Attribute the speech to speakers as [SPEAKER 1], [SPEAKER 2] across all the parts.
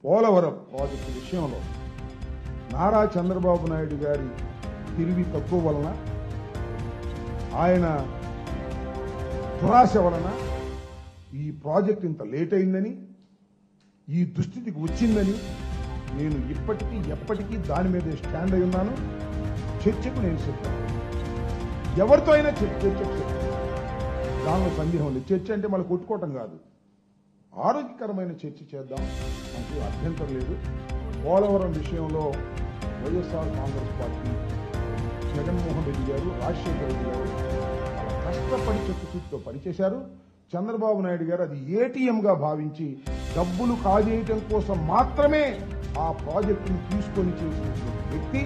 [SPEAKER 1] Polavaram project విషయంలో నారా చంద్రబాబు నాయుడు గారి తిరిగి తక్కువ వలన, ఆయన దురాశ వలన ఈ ప్రాజెక్ట్ ఇంత లేట్ అయిందని, ఈ దుస్థితికి వచ్చిందని నేను ఇప్పటికీ ఎప్పటికీ దాని మీదే స్టాండ్ అయి ఉన్నాను. చర్చకు నేను సిద్ధం, ఎవరితో అయినా చర్చకు సిద్ధం, దానిలో సందేహం లేదు. చర్చ అంటే మళ్ళీ కొట్టుకోవటం కాదు, ఆరోగ్యకరమైన చర్చ చేద్దాం, నాకు అభ్యంతరం లేదు. పోలవరం విషయంలో వైఎస్ఆర్ కాంగ్రెస్ పార్టీ, జగన్మోహన్ రెడ్డి గారు, రాజశేఖర రెడ్డి గారు చాలా కష్టపడి చెక్కుసూటితో పనిచేశారు. చంద్రబాబు నాయుడు గారు అది ఏటీఎంగా భావించి డబ్బులు కాజేయటం కోసం మాత్రమే ఆ ప్రాజెక్టును తీసుకొని చేసినటువంటి వ్యక్తి.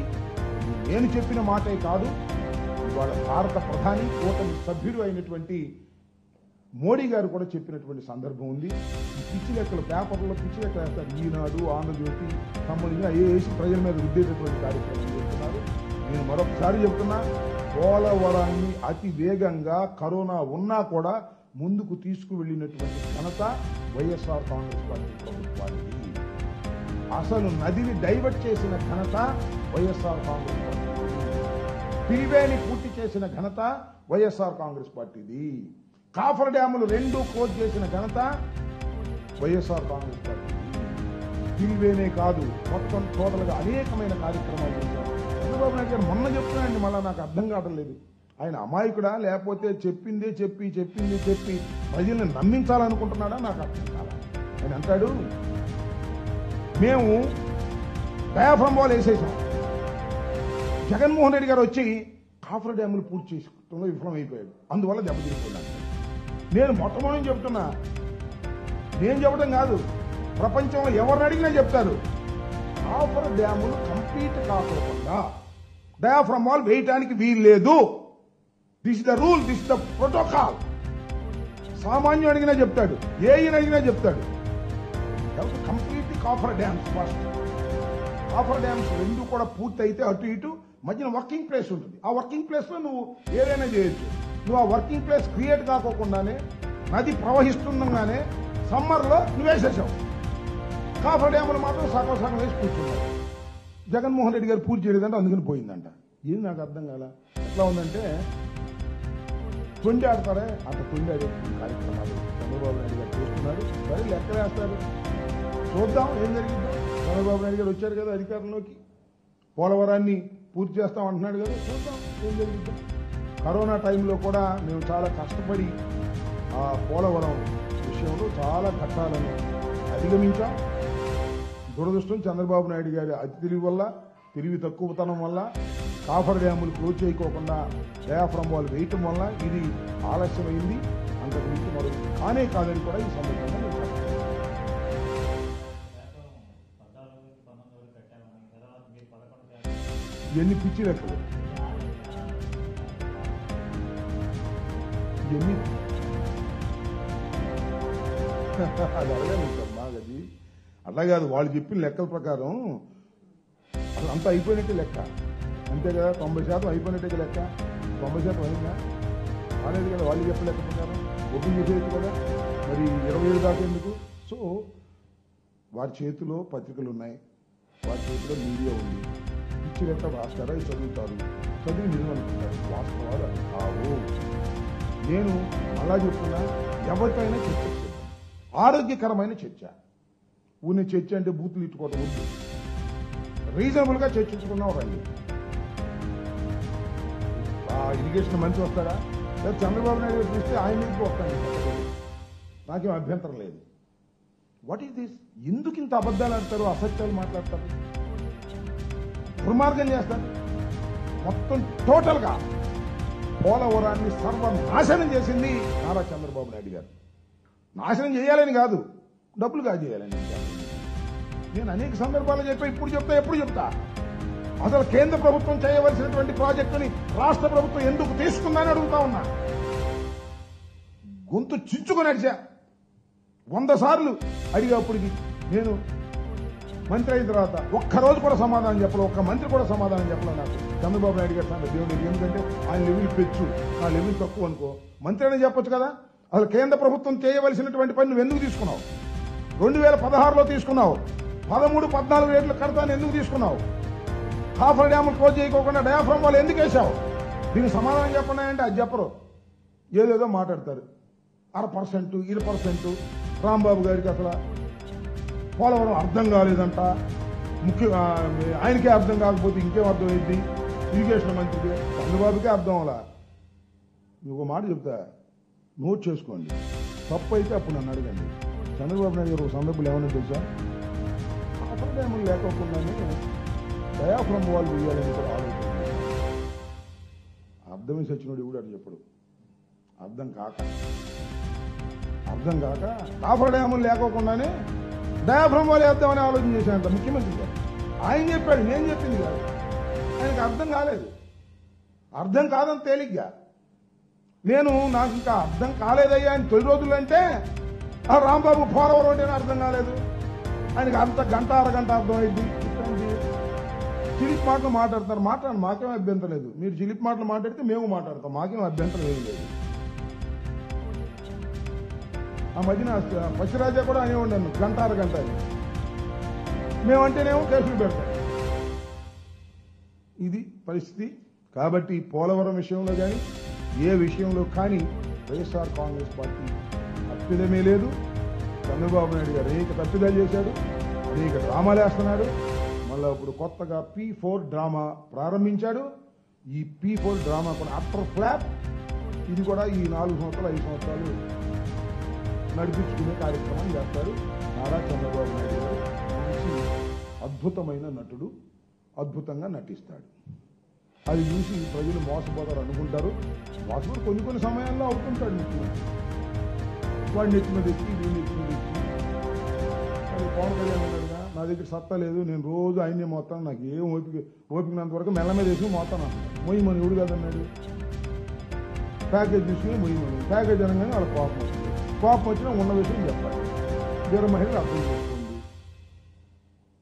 [SPEAKER 1] నేను చెప్పిన మాటే కాదు, ఇవాళ భారత ప్రధాని, కూటమి సభ్యుడు అయినటువంటి మోడీ గారు కూడా చెప్పినటువంటి సందర్భం ఉంది. ఈ పిచ్చి లెక్కలు పేపర్లో పిచ్చి లెక్కలు వేస్తారు, ఈనాడు, ఆంధ్రజ్యోతి సంబంధించిన వేసి ప్రజల మీద రుద్దేటటువంటి కార్యక్రమం చేస్తున్నారు. నేను మరొకసారి చెప్తున్నా, పోలవరాన్ని అతి వేగంగా కరోనా ఉన్నా కూడా ముందుకు తీసుకువెళ్లినటువంటి ఘనత వైఎస్ఆర్ కాంగ్రెస్ పార్టీ ప్రభుత్వానికి. అసలు నదిని డైవర్ట్ చేసిన ఘనత వైఎస్ఆర్ కాంగ్రెస్ పార్టీది. పిరివేని పూర్తి చేసిన ఘనత వైఎస్ఆర్ కాంగ్రెస్ పార్టీది. కాఫర్ డ్యాములు 2 క్లోజ్ చేసిన ఘనత వైఎస్ఆర్ కాంగ్రెస్ పార్టీది. పిరివేనే కాదు, మొత్తం టోటల్ గా అనేకమైన కార్యక్రమాలు చేశారు. చంద్రబాబు నాయుడు గారు మొన్న చెప్తున్నాయండి, మళ్ళా నాకు అర్థం కావడం లేదు. ఆయన అమాయకుడా, లేకపోతే చెప్పిందే చెప్పి ప్రజల్ని నమ్మించాలనుకుంటున్నాడా, నాకు అర్థం కాదు. ఆయన అంటాడు, మేము డయాఫ్రమ్ వాల్ వేసేసాం, జగన్మోహన్ రెడ్డి గారు వచ్చి కాఫర్ డ్యాములు పూర్తి చేసుకోవడంలో విఫలమైపోయాడు, అందువల్ల దెబ్బతిరిపోయాడు. నేను మొట్టమొదటి చెప్తున్నా, నేను చెప్పడం కాదు, ప్రపంచంలో ఎవరిని అడిగినా చెప్తారు, కాఫర్ డ్యాములు కంప్లీట్ కాకుండా డయాఫ్రమ్ వాల్ వేయటానికి వీల్లేదు. This the rule, this the protocol. సామాన్యుడు అడిగినా చెప్తాడు, ఏఈని అడిగినా చెప్తాడు. Complete coffer dams first. Coffer dams 2 కూడా పూర్తి అయితే అటు ఇటు మధ్యన వర్కింగ్ ప్లేస్ ఉంటుంది. ఆ వర్కింగ్ ప్లేస్ లో నువ్వు ఏదైనా చేయొచ్చు. నువ్వు ఆ వర్కింగ్ ప్లేస్ క్రియేట్ కాకోకుండానే నది ప్రవహిస్తుండగానే సమ్మర్ లో నువ్వు వేసేసావు. కాఫర్ డ్యాములు మాత్రం సగం వేసి కూర్చున్నావు. జగన్మోహన్ రెడ్డి గారు పూర్తి చేయలేదంటే అందుకని పోయిందంట. ఇది నాకు అర్థం కాల. ఎట్లా ఉందంటే, తొండి ఆడతారే అంత తొండి ఆడే కార్యక్రమాలు చంద్రబాబు నాయుడు గారు చేస్తున్నారు. సరే లెక్కలు వేస్తారు, చూద్దాం ఏం జరిగిందో. చంద్రబాబు నాయుడు గారు వచ్చారు కదా అధికారంలోకి, పోలవరాన్ని పూర్తి చేస్తాం అంటున్నాడు కదా, చూద్దాం ఏం జరిగిందో. కరోనా టైంలో కూడా మేము చాలా కష్టపడి ఆ పోలవరం విషయంలో చాలా ఘట్టాలను అధిగమించాం. దురదృష్టం చంద్రబాబు నాయుడు గారి అతి తెలివి వల్ల, తెలివి తక్కువతనం వల్ల, కాఫర్ డ్యాములు క్లోజ్ చేయకోకుండా డయాఫ్రమ్ వాల్ వేయటం వల్ల ఇది ఆలస్యమైంది. అంతకు మించి మరొక కానే కాదని కూడా ఈ సందర్భంగా నేను చెప్తాను. ఎన్ని పిచ్చి లెక్కలు, ఎన్ని అది అడగాలి సార్ మాగది. అట్లా కాదు, వాళ్ళు చెప్పిన లెక్కల ప్రకారం అసలు అంతా అయిపోయినట్టే లెక్క, అంతే కదా. 90% అయిపోయినట్టే లెక్క. 90% అయిందా? కాలేదు కదా. వాళ్ళు చెప్పిన లెక్క ప్రకారం ఓపెన్ చేసేయచ్చు కదా, మరి 27 దాకా ఎందుకు? సో వారి చేతిలో పత్రికలు ఉన్నాయి, వారి చేతిలో మీడియా ఉంది. పిచ్చి లెక్క రాస్తారా, చదువుతారు, చదివి నిజం అనుకుంటారు. వాస్తవాలు అది కావు. నేను అలా చెప్తున్నా, ఎవరికైనా చర్చ చేద్దాం, ఆరోగ్యకరమైన చర్చ. ఊనే చర్చ అంటే బూతులు ఇట్టుకోవడం ఉంది. రీజనబుల్ గా చర్చించుకున్నాం రండి. ఆ ఇరిగేషన్ మంచి వస్తాడా, లేదా చంద్రబాబు నాయుడు గారు చూస్తే ఆయన ఇంటికి వస్తాను, నాకేం అభ్యంతరం లేదు. What is this? ఎందుకు ఇంత అబద్ధాలు ఆడతారు, అసత్యాలు మాట్లాడతారు, దుర్మార్గం చేస్తారు? మొత్తం టోటల్ గా పోలవరాన్ని సర్వనాశనం చేసింది నారా చంద్రబాబు నాయుడు గారు. నాశనం చేయాలని కాదు, డబ్బులు కాజేయాలని. నేను అనేక సందర్భాలు చెప్పా, ఇప్పుడు చెప్తా, ఎప్పుడు చెప్తా. అసలు కేంద్ర ప్రభుత్వం చేయవలసినటువంటి ప్రాజెక్టుని రాష్ట్ర ప్రభుత్వం ఎందుకు తీసుకుందని అడుగుతా ఉన్నా. గొంతు చించుకొని అడిచా 100 సార్లు అడిగేప్పటికి. నేను మంత్రి అయిన తర్వాత ఒక్కరోజు కూడా సమాధానం చెప్పలేదు, ఒక్క మంత్రి కూడా సమాధానం చెప్పలేదు నాకు. చంద్రబాబు నాయుడు గారు సంగతి దేవుడు, ఎందుకంటే ఆయన లెవెల్ పెంచు, నా లెవెల్ తక్కువ అనుకో. మంత్రి అయినా చెప్పొచ్చు కదా. అసలు కేంద్ర ప్రభుత్వం చేయవలసినటువంటి పని నువ్వు ఎందుకు తీసుకున్నావు? 2016లో తీసుకున్నావు, 13-14 రేట్లు కడతాను ఎందుకు తీసుకున్నావు? కాఫర్ డ్యాములు క్లోజ్ చేయకోకుండా డయాఫ్రమ్ వాళ్ళు ఎందుకు వేసావు? దీనికి సమాధానం చెప్పండి అంటే అది చెప్పరు, ఏదేదో మాట్లాడతారు. 1% 2% రాంబాబు గారికి అసలు పోలవరం అర్థం కాలేదంట, ఆయనకే అర్థం కాకపోతే ఇంకేం అర్థమైంది? ఇరిగేషన్ మంత్రికి చంద్రబాబుకే అర్థం అలా. ఒక మాట చెప్తా, నోట్ చేసుకోండి. తప్పు అయితే అప్పుడు నన్ను అడగండి. చంద్రబాబు నాయుడు గారు ఒక సందర్భంలో ఏమన్నా తెలుసా, కాఫర్ డ్యాములు లేకోకుండానే డయాఫ్రమ్ వాళ్ళు వేయాలని కూడా ఆలోచించారు. అర్థమే సచ్చినోడు కూడా అని చెప్పడు. అర్థం కాక కాఫర్ డ్యాములు లేకోకుండానే డయాఫ్రమ్ వాళ్ళు వేద్దామని ఆలోచన చేశానంట ముఖ్యమంత్రి గారు. ఆయన చెప్పాడు, నేను చెప్పింది కాదు. ఆయనకు అర్థం కాలేదు. అర్థం కాదని తేలిగ్గా నాకు ఇంకా అర్థం కాలేదయ్యా అని 9 రోజులు అంటే ఆ రాంబాబు పోలవరం అంటే అర్థం కాలేదు. ఆయనకి అంత గంట అరగంట అర్థమైంది. చిలిప్ మాటలు మాట్లాడతారు, మాట్లాడండి, మాకేం అభ్యంతరం లేదు. మీరు చిలిప్ మాటలు మాట్లాడితే మేము మాట్లాడతాం, మాకేం అభ్యంతరం ఏం లేదు. ఆ మధ్యన పచ్చిరాజా కూడా అనేవాడు నన్ను గంట అరగంట అని. మేమంటేనేమో కేసులు పెడతాం. ఇది పరిస్థితి. కాబట్టి పోలవరం విషయంలో కానీ ఏ విషయంలో కానీ వైఎస్ఆర్ కాంగ్రెస్ పార్టీ తప్పిదమే లేదు. చంద్రబాబు నాయుడు గారు అనేక తప్పిదాలు చేశాడు, అనేక డ్రామాలు వేస్తున్నాడు. మళ్ళీ ఇప్పుడు కొత్తగా P4 డ్రామా ప్రారంభించాడు. ఈ P4 డ్రామా కూడా అట్టర్ ఫ్లాప్. ఇది కూడా ఈ 4 సంవత్సరాలు 5 సంవత్సరాలు నడిపించుకునే కార్యక్రమం చేస్తారు. నారా చంద్రబాబు నాయుడు గారు మంచి అద్భుతమైన నటుడు, అద్భుతంగా నటిస్తాడు. అది చూసి ప్రజలు మోసపోతారు అనుకుంటారు. మోసపోయి కొన్ని సమయాల్లో అవుతుంటాడు ముఖ్యమంత్రి. వాడిని ఎత్తిన ఎక్కి వీడిని ఎత్తిన ఎక్కి. అది పవన్ కళ్యాణ్ అన్నాడుగా, నా దగ్గర సత్తా లేదు, నేను రోజు ఆయనే మోస్తాను, నాకు ఏం ఓపికనంత వరకు మెల్ల మీద వేసి మోస్తాను అన్నాడు. మొయ్యమని ఎవడు కాదన్నాడు. ప్యాకేజ్ తీసుకుని మొయ్యమని ప్యాకేజ్ అనగానే వాళ్ళ కోపం వస్తుంది. కోపం వచ్చినా ఉన్న విషయం చెప్పాలి. వీర మహిళలు అర్థం చేసుకోండి,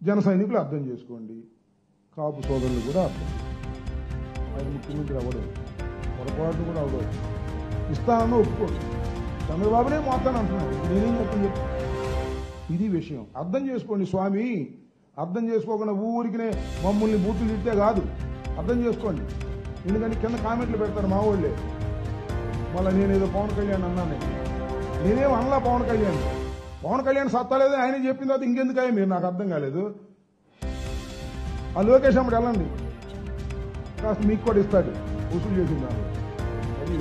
[SPEAKER 1] జన సైనికులు అర్థం చేసుకోండి, కాపు సోదరులు కూడా అర్థం. ఆయన ముఖ్యమంత్రి అవ్వలేదు, పొరపాటు కూడా అవ్వలేదు. ఇస్తానన్నా ఒప్పుకోడు. చంద్రబాబునే మోస్తాను అంటున్నాడు. నేనేం చెప్పని చెప్పు. ఇది విషయం. అర్థం చేసుకోండి స్వామి. అర్థం చేసుకోకుండా ఊరికినే మమ్మల్ని బూతులు తిట్టే కాదు, అర్థం చేసుకోండి. ఎందుకంటే కింద కామెంట్లు పెడతారు మా వాళ్ళే. మళ్ళీ నేనేదో పవన్ కళ్యాణ్ అన్నాను. నేనేం అనలా పవన్ కళ్యాణ్ సత్తా లేదని ఆయన చెప్పిన తర్వాత ఇంకెందుకయ్యా మీరు? నాకు అర్థం కాలేదు. ఆ లోకేష్ అమ్మడు వెళ్ళండి, కాస్త మీకు కూడా ఇస్తాడు, వసూలు చేసింది. అది